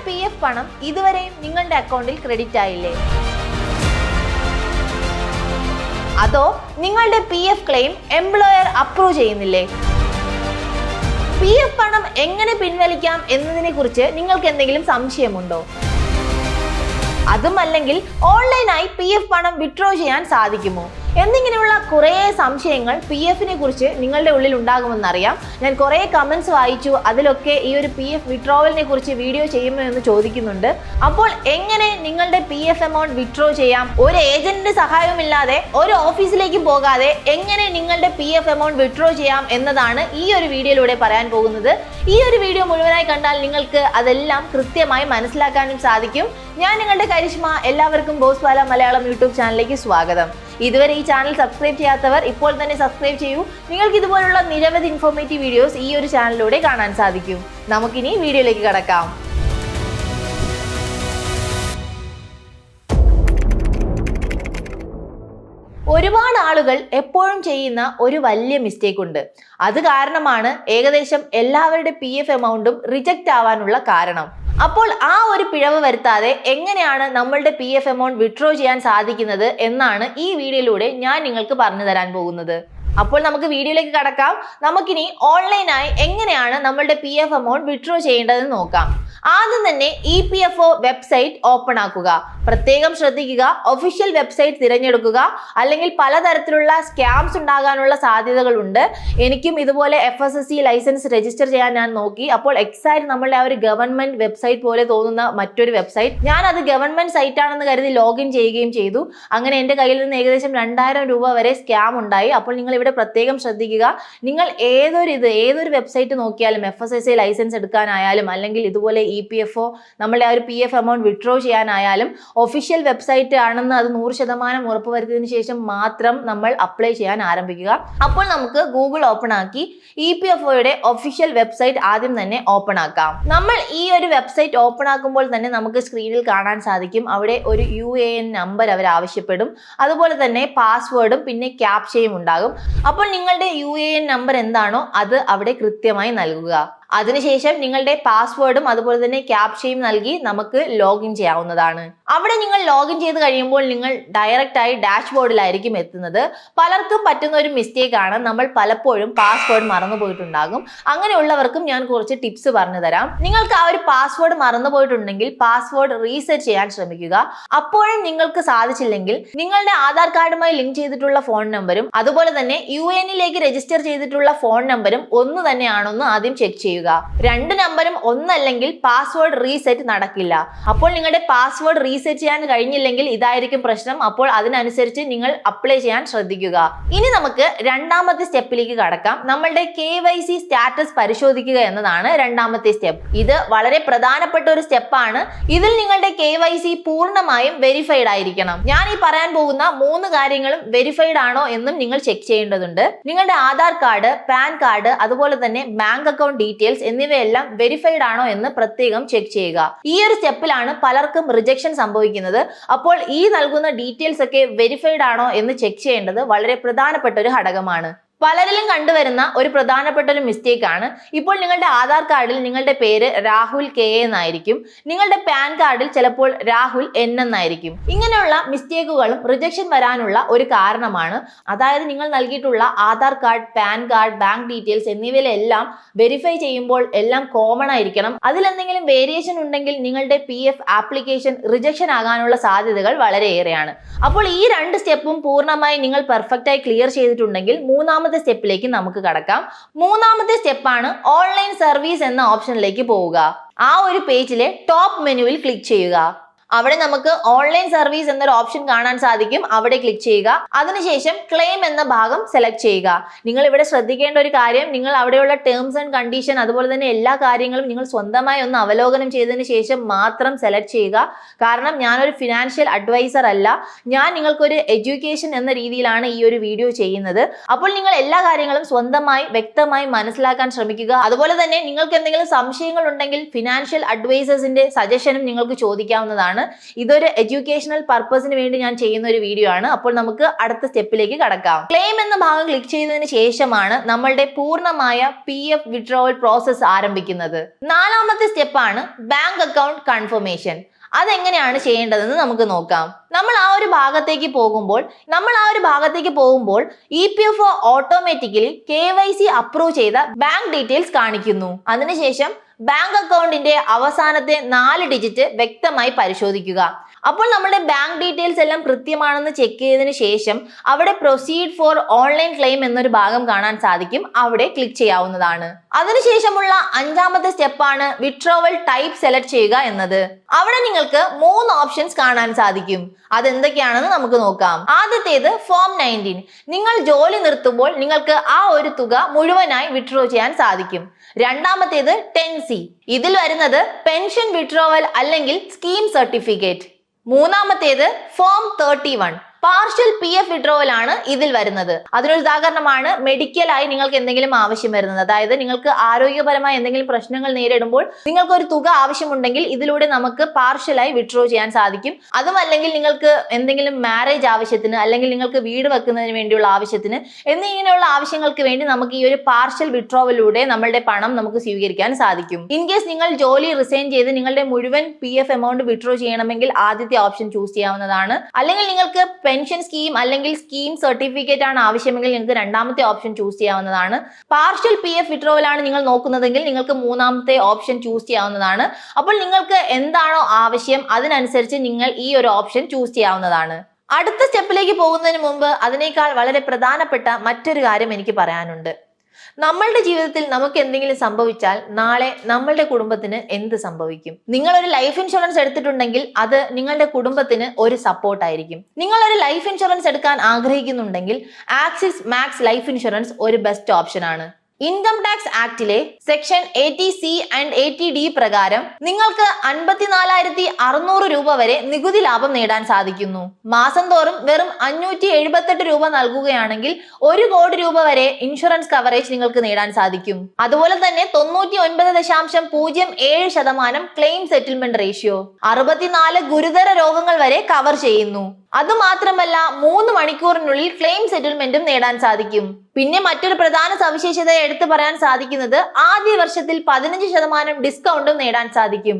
PF പണം ഇതുവരെയും നിങ്ങളുടെ അക്കൗണ്ടിൽ ക്രെഡിറ്റ് ആയില്ലേ? അതോ നിങ്ങളുടെ PF ക്ലെയിം എംപ്ലോയർ അപ്രൂവ് ചെയ്യുന്നില്ലേ? PF പണം എങ്ങനെ പിൻവലിക്കാം എന്നതിനെ കുറിച്ച് നിങ്ങൾക്ക് എന്തെങ്കിലും സംശയമുണ്ടോ? അതുമല്ലെങ്കിൽ ഓൺലൈനായി PF പണം വിഡ്രോ ചെയ്യാൻ സാധിക്കുമോ എന്നിങ്ങനെയുള്ള കുറേ സംശയങ്ങൾ PF-നെ കുറിച്ച് നിങ്ങളുടെ ഉള്ളിൽ ഉണ്ടാകുമെന്നറിയാം. ഞാൻ കുറേ കമന്റ്സ് വായിച്ചു, അതിലൊക്കെ ഈ ഒരു PF വിഡ്രോവലിനെ കുറിച്ച് വീഡിയോ ചെയ്യുമോ എന്ന് ചോദിക്കുന്നുണ്ട്. അപ്പോൾ എങ്ങനെ നിങ്ങളുടെ PF എമൗണ്ട് വിഡ്രോ ചെയ്യാം, ഒരു ഏജന്റിന്റെ സഹായമില്ലാതെ ഒരു ഓഫീസിലേക്ക് പോകാതെ എങ്ങനെ നിങ്ങളുടെ PF എമൗണ്ട് വിഡ്രോ ചെയ്യാം എന്നതാണ് ഈ ഒരു വീഡിയോയിലൂടെ പറയാൻ പോകുന്നത്. ഈ ഒരു വീഡിയോ മുഴുവനായി കണ്ടാൽ നിങ്ങൾക്ക് അതെല്ലാം കൃത്യമായി മനസ്സിലാക്കാനും സാധിക്കും. ഞാൻ നിങ്ങളുടെ കരിഷ്മ. എല്ലാവർക്കും ബോസ് പാല മലയാളം യൂട്യൂബ് ചാനലിലേക്ക് സ്വാഗതം. ഇതുവരെ ഈ ചാനൽ സബ്സ്ക്രൈബ് ചെയ്യാത്തവർ ഇപ്പോൾ തന്നെ സബ്സ്ക്രൈബ് ചെയ്യൂ. നിങ്ങൾക്ക് ഇതുപോലുള്ള നിരവധി ഇൻഫോർമേറ്റീവ് വീഡിയോസ് ഈ ഒരു ചാനലിലൂടെ കാണാൻ സാധിക്കും. നമുക്കിനി വീഡിയോയിലേക്ക് കടക്കാം. ഒരുപാട് ആളുകൾ എപ്പോഴും ചെയ്യുന്ന ഒരു വലിയ മിസ്റ്റേക്ക് ഉണ്ട്. അത് കാരണമാണ് ഏകദേശം എല്ലാവരുടെ PF എമൗണ്ടും റിജക്റ്റ് ആവാനുള്ള കാരണം. അപ്പോൾ ആ ഒരു പിഴവ് വരുത്താതെ എങ്ങനെയാണ് നമ്മളുടെ PF എമൗണ്ട് വിഡ്രോ ചെയ്യാൻ സാധിക്കുന്നത് എന്നാണ് ഈ വീഡിയോയിലൂടെ ഞാൻ നിങ്ങൾക്ക് പറഞ്ഞു തരാൻ പോകുന്നത്. അപ്പോൾ നമുക്ക് വീഡിയോയിലേക്ക് കടക്കാം. നമുക്കിനി ഓൺലൈനായി എങ്ങനെയാണ് നമ്മളുടെ PF എമൗണ്ട് വിഡ്രോ ചെയ്യേണ്ടതെന്ന് നോക്കാം. ആദ്യം തന്നെ EPFO വെബ്സൈറ്റ് ഓപ്പൺ ആക്കുക. പ്രത്യേകം ശ്രദ്ധിക്കുക, ഒഫീഷ്യൽ വെബ്സൈറ്റ് തിരഞ്ഞെടുക്കുക. അല്ലെങ്കിൽ പലതരത്തിലുള്ള സ്കാംസ് ഉണ്ടാകാനുള്ള സാധ്യതകളുണ്ട്. എനിക്കും ഇതുപോലെ FSSC ലൈസൻസ് രജിസ്റ്റർ ചെയ്യാൻ ഞാൻ നോക്കി. അപ്പോൾ എക്സാക്ട് നമ്മളുടെ ആ ഒരു ഗവൺമെന്റ് വെബ്സൈറ്റ് പോലെ തോന്നുന്ന മറ്റൊരു വെബ്സൈറ്റ്, ഞാൻ അത് ഗവൺമെന്റ് സൈറ്റ് ആണെന്ന് കരുതി ലോഗിൻ ചെയ്യുകയും ചെയ്തു. അങ്ങനെ എൻ്റെ കയ്യിൽ നിന്ന് ഏകദേശം 2000 രൂപ വരെ സ്കാം ഉണ്ടായി. അപ്പോൾ നിങ്ങൾ ഇവിടെ പ്രത്യേകം ശ്രദ്ധിക്കുക. നിങ്ങൾ ഏതൊരു വെബ്സൈറ്റ് നോക്കിയാലും FSSC ലൈസൻസ് എടുക്കാനായാലും അല്ലെങ്കിൽ ഇതുപോലെ EPFO നമ്മളുടെ ആ ഒരു PF എമൗണ്ട് വിഡ്രോ ചെയ്യാനായാലും ഒഫീഷ്യൽ വെബ്സൈറ്റ് ആണെന്ന് അത് 100% ഉറപ്പുവരുത്തിയതിനു ശേഷം മാത്രം നമ്മൾ അപ്ലൈ ചെയ്യാൻ ആരംഭിക്കുക. അപ്പോൾ നമുക്ക് ഗൂഗിൾ ഓപ്പൺ ആക്കി EPFOയുടെ ഒഫീഷ്യൽ വെബ്സൈറ്റ് ആദ്യം തന്നെ ഓപ്പൺ ആക്കാം. നമ്മൾ ഈ ഒരു വെബ്സൈറ്റ് ഓപ്പൺ ആക്കുമ്പോൾ തന്നെ നമുക്ക് സ്ക്രീനിൽ കാണാൻ സാധിക്കും അവിടെ ഒരു UAN നമ്പർ അവർ ആവശ്യപ്പെടും. അതുപോലെ തന്നെ പാസ്വേഡും പിന്നെ ക്യാപ്ചയും ഉണ്ടാകും. അപ്പോൾ നിങ്ങളുടെ UAN നമ്പർ എന്താണോ അത് അവിടെ കൃത്യമായി നൽകുക. അതിനുശേഷം നിങ്ങളുടെ പാസ്വേഡും അതുപോലെ തന്നെ ക്യാപ്ചയും നൽകി നമുക്ക് ലോഗിൻ ചെയ്യാവുന്നതാണ്. അവിടെ നിങ്ങൾ ലോഗിൻ ചെയ്ത് കഴിയുമ്പോൾ നിങ്ങൾ ഡയറക്റ്റ് ആയി ഡാഷ്ബോർഡിലായിരിക്കും എത്തുന്നത്. പലർക്കും പറ്റുന്ന ഒരു മിസ്റ്റേക്ക് ആണ്, നമ്മൾ പലപ്പോഴും പാസ്വേഡ് മറന്നുപോയിട്ടുണ്ടാകും. അങ്ങനെയുള്ളവർക്കും ഞാൻ കുറച്ച് ടിപ്സ് പറഞ്ഞു തരാം. നിങ്ങൾക്ക് ആ ഒരു പാസ്വേഡ് മറന്നുപോയിട്ടുണ്ടെങ്കിൽ പാസ്വേഡ് റീസെറ്റ് ചെയ്യാൻ ശ്രമിക്കുക. അപ്പോഴും നിങ്ങൾക്ക് സാധിച്ചില്ലെങ്കിൽ നിങ്ങളുടെ ആധാർ കാർഡുമായി ലിങ്ക് ചെയ്തിട്ടുള്ള ഫോൺ നമ്പറും അതുപോലെ തന്നെ UN-ലേക്ക് രജിസ്റ്റർ ചെയ്തിട്ടുള്ള ഫോൺ നമ്പറും ഒന്ന് തന്നെയാണെന്ന് ആദ്യം ചെക്ക് ചെയ്യുക. 2 നമ്പറും ഒന്നല്ലെങ്കിൽ പാസ്വേഡ് റീസെറ്റ് നടക്കില്ല. അപ്പോൾ നിങ്ങളുടെ പാസ്വേഡ് റീസെറ്റ് ചെയ്യാൻ കഴിഞ്ഞില്ലെങ്കിൽ ഇതായിരിക്കും പ്രശ്നം. അപ്പോൾ അതിനനുസരിച്ച് നിങ്ങൾ അപ്ലൈ ചെയ്യാൻ ശ്രദ്ധിക്കുക. ഇനി നമുക്ക് രണ്ടാമത്തെ സ്റ്റെപ്പിലേക്ക് കടക്കാം. നമ്മളുടെ KYC സ്റ്റാറ്റസ് പരിശോധിക്കുക എന്നതാണ് രണ്ടാമത്തെ സ്റ്റെപ്പ്. ഇത് വളരെ പ്രധാനപ്പെട്ട ഒരു സ്റ്റെപ്പാണ്. ഇതിൽ നിങ്ങളുടെ KYC പൂർണ്ണമായും വെരിഫൈഡ് ആയിരിക്കണം. ഞാൻ ഈ പറയാൻ പോകുന്ന 3 കാര്യങ്ങളും വെരിഫൈഡ് ആണോ എന്നും നിങ്ങൾ ചെക്ക് ചെയ്യേണ്ടതുണ്ട്. നിങ്ങളുടെ ആധാർ കാർഡ്, പാൻ കാർഡ് അതുപോലെ തന്നെ ബാങ്ക് അക്കൗണ്ട് ഡീറ്റെയിൽസ് എന്നിവയെല്ലാം വെരിഫൈഡ് ആണോ എന്ന് പ്രത്യേകം ചെക്ക് ചെയ്യുക. ഈ ഒരു സ്റ്റെപ്പിലാണ് പലർക്കും റിജക്ഷൻ സംഭവിക്കുന്നത്. അപ്പോൾ ഈ നൽകുന്ന ഡീറ്റെയിൽസ് ഒക്കെ വെരിഫൈഡ് ആണോ എന്ന് ചെക്ക് ചെയ്യേണ്ടത് വളരെ പ്രധാനപ്പെട്ട ഒരു ഘടകമാണ്. പലരിലും കണ്ടുവരുന്ന ഒരു പ്രധാനപ്പെട്ട ഒരു മിസ്റ്റേക്ക് ആണ്. ഇപ്പോൾ നിങ്ങളുടെ ആധാർ കാർഡിൽ നിങ്ങളുടെ പേര് രാഹുൽ KA എന്നായിരിക്കും, നിങ്ങളുടെ പാൻ കാർഡിൽ ചിലപ്പോൾ രാഹുൽ N എന്നായിരിക്കും. ഇങ്ങനെയുള്ള മിസ്റ്റേക്കുകളും റിജക്ഷൻ വരാനുള്ള ഒരു കാരണമാണ്. അതായത് നിങ്ങൾ നൽകിയിട്ടുള്ള Aadhaar card, PAN card, bank details എന്നിവയിലെല്ലാം വെരിഫൈ ചെയ്യുമ്പോൾ എല്ലാം കോമൺ ആയിരിക്കണം. അതിലെന്തെങ്കിലും വേരിയേഷൻ ഉണ്ടെങ്കിൽ നിങ്ങളുടെ PF ആപ്ലിക്കേഷൻ റിജക്ഷൻ ആകാനുള്ള സാധ്യതകൾ വളരെയേറെയാണ്. അപ്പോൾ ഈ 2 സ്റ്റെപ്പും പൂർണ്ണമായി നിങ്ങൾ പെർഫെക്റ്റ് ആയി ക്ലിയർ ചെയ്തിട്ടുണ്ടെങ്കിൽ മൂന്നാമത്തെ സ്റ്റെപ്പിലേക്ക് നമുക്ക് കടക്കാം. മൂന്നാമത്തെ സ്റ്റെപ്പാണ് ഓൺലൈൻ സർവീസ് എന്ന ഓപ്ഷനിലേക്ക് പോവുക. ആ ഒരു പേജിലെ ടോപ്പ് മെനുവിൽ ക്ലിക്ക് ചെയ്യുക. അവിടെ നമുക്ക് ഓൺലൈൻ സർവീസ് എന്നൊരു ഓപ്ഷൻ കാണാൻ സാധിക്കും. അവിടെ ക്ലിക്ക് ചെയ്യുക. അതിനുശേഷം ക്ലെയിം എന്ന ഭാഗം സെലക്ട് ചെയ്യുക. നിങ്ങൾ ഇവിടെ ശ്രദ്ധിക്കേണ്ട ഒരു കാര്യം, നിങ്ങൾ അവിടെയുള്ള ടേംസ് ആൻഡ് കണ്ടീഷൻ അതുപോലെ തന്നെ എല്ലാ കാര്യങ്ങളും നിങ്ങൾ സ്വന്തമായി ഒന്ന് അവലോകനം ചെയ്തതിന് ശേഷം മാത്രം സെലക്ട് ചെയ്യുക. കാരണം ഞാനൊരു ഫിനാൻഷ്യൽ അഡ്വൈസർ അല്ല, ഞാൻ നിങ്ങൾക്കൊരു എഡ്യൂക്കേഷൻ എന്ന രീതിയിലാണ് ഈ ഒരു വീഡിയോ ചെയ്യുന്നത്. അപ്പോൾ നിങ്ങൾ എല്ലാ കാര്യങ്ങളും സ്വന്തമായി വ്യക്തമായി മനസ്സിലാക്കാൻ ശ്രമിക്കുക. അതുപോലെ തന്നെ നിങ്ങൾക്ക് എന്തെങ്കിലും സംശയങ്ങൾ ഉണ്ടെങ്കിൽ ഫിനാൻഷ്യൽ അഡ്വൈസേഴ്സിന്റെ സജഷനും നിങ്ങൾക്ക് ചോദിക്കാവുന്നതാണ്. ചെയ്യുന്നതാണ്. ഇതൊരു എഡ്യൂക്കേഷണൽ പർപ്പസിന് വേണ്ടി ഞാൻ ചെയ്യുന്ന ഒരു വീഡിയോ ആണ്. അപ്പോൾ നമുക്ക് അടുത്ത സ്റ്റെപ്പിലേക്ക് കടക്കാം. ക്ലെയിം എന്ന ഭാഗം ക്ലിക്ക് ചെയ്തതിന് ശേഷമാണ് നമ്മളുടെ പൂർണ്ണമായ PF വിഡ്രോവൽ പ്രോസസ് ആരംഭിക്കുന്നത്. നാലാമത്തെ സ്റ്റെപ്പാണ് ബാങ്ക് അക്കൗണ്ട് കൺഫർമേഷൻ. അതെങ്ങനെയാണ് ചെയ്യേണ്ടതെന്ന് നമുക്ക് നോക്കാം. നമ്മൾ ആ ഒരു ഭാഗത്തേക്ക് പോകുമ്പോൾ EPFO ഓട്ടോമാറ്റിക്കലി KYC അപ്രൂവ് ചെയ്ത ബാങ്ക് ഡീറ്റെയിൽസ് കാണിക്കുന്നു. അതിനുശേഷം ബാങ്ക് അക്കൗണ്ടിന്റെ അവസാനത്തെ 4 ഡിജിറ്റ് വ്യക്തമായി പരിശോധിക്കുക. അപ്പോൾ നമ്മുടെ ബാങ്ക് ഡീറ്റെയിൽസ് എല്ലാം കൃത്യമാണെന്ന് ചെക്ക് ചെയ്തതിനു ശേഷം അവിടെ പ്രൊസീഡ് ഫോർ ഓൺലൈൻ ക്ലെയിം എന്നൊരു ഭാഗം കാണാൻ സാധിക്കും. അവിടെ ക്ലിക്ക് ചെയ്യാവുന്നതാണ്. അതിനുശേഷമുള്ള 5ാമത്തെ സ്റ്റെപ്പാണ് വിഡ്രോവൽ ടൈപ്പ് സെലക്ട് ചെയ്യുക എന്നത്. അവിടെ നിങ്ങൾക്ക് 3 ഓപ്ഷൻസ് കാണാൻ സാധിക്കും. അതെന്തൊക്കെയാണെന്ന് നമുക്ക് നോക്കാം. ആദ്യത്തേത് ഫോം 19. നിങ്ങൾ ജോലി നിർത്തുമ്പോൾ നിങ്ങൾക്ക് ആ ഒരു തുക മുഴുവനായി വിഡ്രോ ചെയ്യാൻ സാധിക്കും. രണ്ടാമത്തേത് 10C. ഇതിൽ വരുന്നത് പെൻഷൻ വിഡ്രോവൽ അല്ലെങ്കിൽ സ്കീം സർട്ടിഫിക്കറ്റ്. മൂന്നാമത്തേത് ഫോം 31. പാർഷ്യൽ PF വിഡ്രോവൽ ആണ് ഇതിൽ വരുന്നത്. അതിനൊരു ഉദാഹരണമാണ് മെഡിക്കലായി നിങ്ങൾക്ക് എന്തെങ്കിലും ആവശ്യം വരുന്നത്. അതായത് നിങ്ങൾക്ക് ആരോഗ്യപരമായ എന്തെങ്കിലും പ്രശ്നങ്ങൾ നേരിടുമ്പോൾ നിങ്ങൾക്ക് ഒരു തുക ആവശ്യമുണ്ടെങ്കിൽ ഇതിലൂടെ നമുക്ക് പാർഷ്യലായി വിഡ്രോ ചെയ്യാൻ സാധിക്കും. അതുമല്ലെങ്കിൽ നിങ്ങൾക്ക് എന്തെങ്കിലും മാരേജ് ആവശ്യത്തിന് അല്ലെങ്കിൽ നിങ്ങൾക്ക് വീട് വെക്കുന്നതിന് വേണ്ടിയുള്ള ആവശ്യത്തിന് എന്നിങ്ങനെയുള്ള ആവശ്യങ്ങൾക്ക് വേണ്ടി നമുക്ക് ഈ ഒരു പാർഷ്യൽ വിഡ്രോവലിലൂടെ നമ്മളുടെ പണം നമുക്ക് സ്വീകരിക്കാൻ സാധിക്കും. ഇൻ കേസ് നിങ്ങൾ ജോലി റിസൈൻ ചെയ്ത് നിങ്ങളുടെ മുഴുവൻ PF എമൗണ്ട് വിഡ്രോ ചെയ്യണമെങ്കിൽ ആദ്യത്തെ ഓപ്ഷൻ ചൂസ് ചെയ്യാവുന്നതാണ്. അല്ലെങ്കിൽ നിങ്ങൾക്ക് പെൻഷൻ സ്കീം അല്ലെങ്കിൽ സ്കീം സർട്ടിഫിക്കറ്റ് ആണ് ആവശ്യമെങ്കിൽ നിങ്ങൾക്ക് രണ്ടാമത്തെ ഓപ്ഷൻ ചൂസ് ചെയ്യാവുന്നതാണ്. പാർഷ്യൽ PF വിഡ്രോവൽ ആണ് നിങ്ങൾ നോക്കുന്നതെങ്കിൽ നിങ്ങൾക്ക് മൂന്നാമത്തെ ഓപ്ഷൻ ചൂസ് ചെയ്യാവുന്നതാണ്. അപ്പോൾ നിങ്ങൾക്ക് എന്താണോ ആവശ്യം അതിനനുസരിച്ച് നിങ്ങൾ ഈ ഒരു ഓപ്ഷൻ ചൂസ് ചെയ്യാവുന്നതാണ്. അടുത്ത സ്റ്റെപ്പിലേക്ക് പോകുന്നതിന് മുമ്പ് അതിനേക്കാൾ വളരെ പ്രധാനപ്പെട്ട മറ്റൊരു കാര്യം എനിക്ക് പറയാനുണ്ട്. നമ്മളുടെ ജീവിതത്തിൽ നമുക്ക് എന്തെങ്കിലും സംഭവിച്ചാൽ നാളെ നമ്മളുടെ കുടുംബത്തിന് എന്ത് സംഭവിക്കും? നിങ്ങൾ ഒരു ലൈഫ് ഇൻഷുറൻസ് എടുത്തിട്ടുണ്ടെങ്കിൽ അത് നിങ്ങളുടെ കുടുംബത്തിന് ഒരു സപ്പോർട്ട് ആയിരിക്കും. നിങ്ങൾ ഒരു ലൈഫ് ഇൻഷുറൻസ് എടുക്കാൻ ആഗ്രഹിക്കുന്നുണ്ടെങ്കിൽ ആക്സിസ് മാക്സ് ലൈഫ് ഇൻഷുറൻസ് ഒരു ബെസ്റ്റ് ഓപ്ഷൻ ആണ്. ഇൻകം ടാക്സ് ആക്ടിലെ സെക്ഷൻ 80C ആൻഡ് 80D പ്രകാരം നിങ്ങൾക്ക് 54,600 രൂപ വരെ നികുതി ലാഭം നേടാൻ സാധിക്കുന്നു. മാസം തോറും വെറും 578 രൂപ നൽകുകയാണെങ്കിൽ 1 കോടി രൂപ വരെ ഇൻഷുറൻസ് കവറേജ് നിങ്ങൾക്ക് നേടാൻ സാധിക്കും. അതുപോലെ തന്നെ 99.07% ക്ലെയിം സെറ്റിൽമെന്റ് റേഷ്യോ, 64 ഗുരുതര രോഗങ്ങൾ വരെ കവർ ചെയ്യുന്നു. അതുമാത്രമല്ല 3 മണിക്കൂറിനുള്ളിൽ ക്ലെയിം സെറ്റിൽമെന്റും നേടാൻ സാധിക്കും. പിന്നെ മറ്റൊരു പ്രധാന സവിശേഷത എടുത്തു പറയാൻ സാധിക്കുന്നത് ആദ്യ വർഷത്തിൽ 15% ഡിസ്കൗണ്ടും നേടാൻ സാധിക്കും.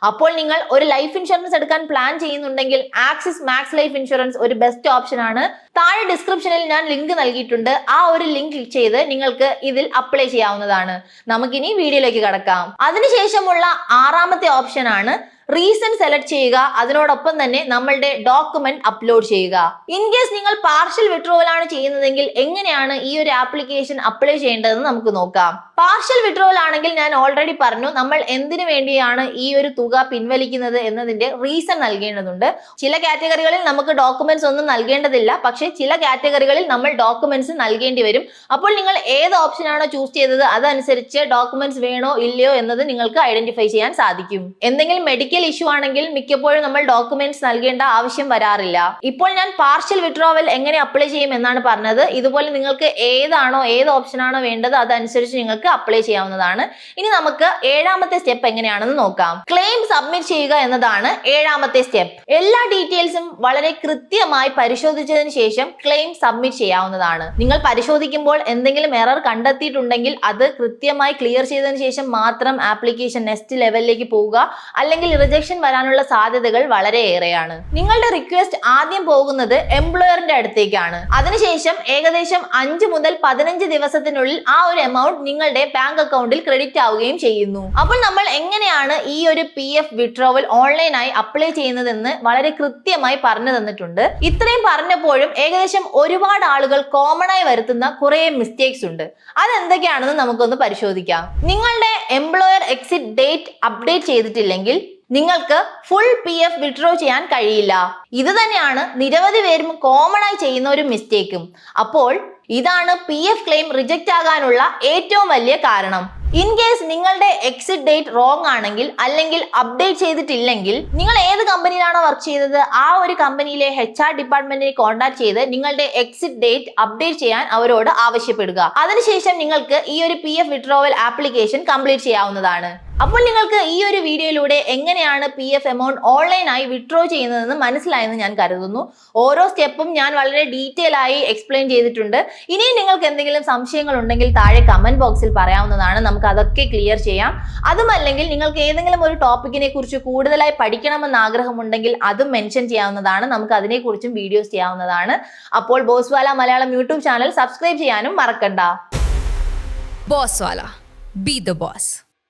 അപ്പോൾ നിങ്ങൾ ഒരു ലൈഫ് ഇൻഷുറൻസ് എടുക്കാൻ പ്ലാൻ ചെയ്യുന്നുണ്ടെങ്കിൽ ആക്സിസ് മാക്സ് ലൈഫ് ഇൻഷുറൻസ് ഒരു ബെസ്റ്റ് ഓപ്ഷൻ ആണ്. താഴെ ഡിസ്ക്രിപ്ഷനിൽ ഞാൻ ലിങ്ക് നൽകിയിട്ടുണ്ട്. ആ ഒരു ലിങ്ക് ക്ലിക്ക് ചെയ്ത് നിങ്ങൾക്ക് ഇതിൽ അപ്ലൈ ചെയ്യാവുന്നതാണ്. നമുക്കിനി വീഡിയോയിലേക്ക് കടക്കാം. അതിനുശേഷമുള്ള 6ാമത്തെ ഓപ്ഷൻ ആണ് റീസൺ സെലക്ട് ചെയ്യുക. അതിനോടൊപ്പം തന്നെ നമ്മളുടെ ഡോക്യുമെന്റ് അപ്ലോഡ് ചെയ്യുക. ഇൻ കേസ് നിങ്ങൾ പാർഷ്യൽ വിഡ്രോവൽ ആണ് ചെയ്യുന്നതെങ്കിൽ എങ്ങനെയാണ് ഈ ഒരു ആപ്ലിക്കേഷൻ അപ്ലൈ ചെയ്യേണ്ടതെന്ന് നമുക്ക് നോക്കാം. പാർഷ്യൽ വിഡ്രോവൽ ആണെങ്കിൽ ഞാൻ ഓൾറെഡി പറഞ്ഞു നമ്മൾ എന്തിനു വേണ്ടിയാണ് ഈ ഒരു തുക പിൻവലിക്കുന്നത് എന്നതിന്റെ റീസൺ നൽകേണ്ടതുണ്ട്. ചില കാറ്റഗറികളിൽ നമുക്ക് ഡോക്യുമെന്റ്സ് ഒന്നും നൽകേണ്ടതില്ല. പക്ഷെ ചില കാറ്റഗറികളിൽ നമ്മൾ ഡോക്യുമെന്റ്സ് നൽകേണ്ടി വരും. അപ്പോൾ നിങ്ങൾ ഏത് ഓപ്ഷൻ ആണോ ചൂസ് ചെയ്തത് അതനുസരിച്ച് ഡോക്യുമെന്റ്സ് വേണോ ഇല്ലയോ എന്നത് നിങ്ങൾക്ക് ഐഡന്റിഫൈ ചെയ്യാൻ സാധിക്കും. എന്തെങ്കിലും മെഡിക്കൽ ഇഷ്യൂ ആണെങ്കിൽ മിക്കപ്പോഴും നമ്മൾ ഡോക്യുമെന്റ്സ് നൽകേണ്ട ആവശ്യം വരാറില്ല. ഇപ്പോൾ ഞാൻ പാർഷ്യൽ വിഡ്രോവൽ എങ്ങനെ അപ്ലൈ ചെയ്യും എന്നാണ് പറഞ്ഞത്. ഇതുപോലെ നിങ്ങൾക്ക് ഏത് ഓപ്ഷൻ ആണോ വേണ്ടത് അതനുസരിച്ച് നിങ്ങൾക്ക് അപ്ലൈ ചെയ്യാവുന്നതാണ്. ഇനി നമുക്ക് 7ാമത്തെ സ്റ്റെപ്പ് എങ്ങനെയാണെന്ന് നോക്കാം. ക്ലെയിം സബ്മിറ്റ് ചെയ്യുക എന്നതാണ് 7ാമത്തെ സ്റ്റെപ്പ്. എല്ലാ ഡീറ്റെയിൽസും വളരെ കൃത്യമായി പരിശോധിച്ചതിന് ശേഷം ക്ലെയിം സബ്മിറ്റ് ചെയ്യാവുന്നതാണ്. നിങ്ങൾ പരിശോധിക്കുമ്പോൾ എന്തെങ്കിലും എറർ കണ്ടെത്തിയിട്ടുണ്ടെങ്കിൽ അത് കൃത്യമായി ക്ലിയർ ചെയ്തതിനു ശേഷം മാത്രം ആപ്ലിക്കേഷൻ നെക്സ്റ്റ് ലെവലിലേക്ക് പോവുക. അല്ലെങ്കിൽ റിജക്ഷൻ വരാനുള്ള സാധ്യതകൾ വളരെ ഏറെയാണ്. നിങ്ങളുടെ റിക്വസ്റ്റ് ആദ്യം പോകുന്നത് എംപ്ലോയറിന്റെ അടുത്തേക്കാണ്. അതിനുശേഷം ഏകദേശം 5 മുതൽ 15 ദിവസത്തിനുള്ളിൽ ആ ഒരു എമൗണ്ട് നിങ്ങളുടെ ബാങ്ക് അക്കൗണ്ടിൽ ക്രെഡിറ്റ് ആവുകയും ചെയ്യുന്നു. അപ്പോൾ നമ്മൾ എങ്ങനെയാണ് ഈ ഒരു PF വിഡ്രോവൽ ഓൺലൈനായി അപ്ലൈ ചെയ്യുന്നതെന്ന് വളരെ കൃത്യമായി പറഞ്ഞു തന്നിട്ടുണ്ട്. ഇത്രയും പറഞ്ഞപ്പോഴും ഏകദേശം ഒരുപാട് ആളുകൾ കോമൺ ആയി വരുത്തുന്ന കുറെ മിസ്റ്റേക്സ് ഉണ്ട്. അതെന്തൊക്കെയാണെന്ന് നമുക്കൊന്ന് പരിശോധിക്കാം. നിങ്ങളുടെ എംപ്ലോയർ എക്സിറ്റ് ഡേറ്റ് അപ്ഡേറ്റ് ചെയ്തിട്ടില്ലെങ്കിൽ നിങ്ങൾക്ക് ഫുൾ PF വിഡ്രോ ചെയ്യാൻ കഴിയില്ല. ഇത് തന്നെയാണ് നിരവധി പേരും കോമൺ ആയി ചെയ്യുന്ന ഒരു മിസ്റ്റേക്കും. അപ്പോൾ ഇതാണ് PF ക്ലെയിം റിജക്റ്റ് ആകാനുള്ള ഏറ്റവും വലിയ കാരണം. ഇൻ കേസ് നിങ്ങളുടെ എക്സിറ്റ് ഡേറ്റ് റോങ് ആണെങ്കിൽ അല്ലെങ്കിൽ അപ്ഡേറ്റ് ചെയ്തിട്ടില്ലെങ്കിൽ നിങ്ങൾ ഏത് കമ്പനിയിലാണോ വർക്ക് ചെയ്തത് ആ ഒരു കമ്പനിയിലെ HR ഡിപ്പാർട്ട്മെന്റിനെ കോൺടാക്ട് ചെയ്ത് നിങ്ങളുടെ എക്സിറ്റ് ഡേറ്റ് അപ്ഡേറ്റ് ചെയ്യാൻ അവരോട് ആവശ്യപ്പെടുക. അതിനുശേഷം നിങ്ങൾക്ക് ഈ ഒരു PF വിഡ്രോവൽ ആപ്ലിക്കേഷൻ കംപ്ലീറ്റ് ചെയ്യാവുന്നതാണ്. അപ്പോൾ നിങ്ങൾക്ക് ഈ ഒരു വീഡിയോയിലൂടെ എങ്ങനെയാണ് PF എമൗണ്ട് ഓൺലൈനായി വിഡ്രോ ചെയ്യുന്നതെന്ന് മനസ്സിലായെന്ന് ഞാൻ കരുതുന്നു. ഓരോ സ്റ്റെപ്പും ഞാൻ വളരെ ഡീറ്റെയിൽ ആയി എക്സ്പ്ലെയിൻ ചെയ്തിട്ടുണ്ട്. ഇനിയും നിങ്ങൾക്ക് എന്തെങ്കിലും സംശയങ്ങൾ ഉണ്ടെങ്കിൽ താഴെ കമന്റ് ബോക്സിൽ പറയാവുന്നതാണ്. നമുക്ക് അതൊക്കെ ക്ലിയർ ചെയ്യാം. അതുമല്ലെങ്കിൽ നിങ്ങൾക്ക് ഏതെങ്കിലും ഒരു ടോപ്പിക്കിനെ കുറിച്ച് കൂടുതലായി പഠിക്കണമെന്ന് ആഗ്രഹമുണ്ടെങ്കിൽ അതും മെൻഷൻ ചെയ്യാവുന്നതാണ്. നമുക്ക് അതിനെക്കുറിച്ചും വീഡിയോസ് ചെയ്യാവുന്നതാണ്. അപ്പോൾ ബോസ്വാല മലയാളം യൂട്യൂബ് ചാനൽ സബ്സ്ക്രൈബ് ചെയ്യാനും മറക്കണ്ട. Bosswala. Be the boss.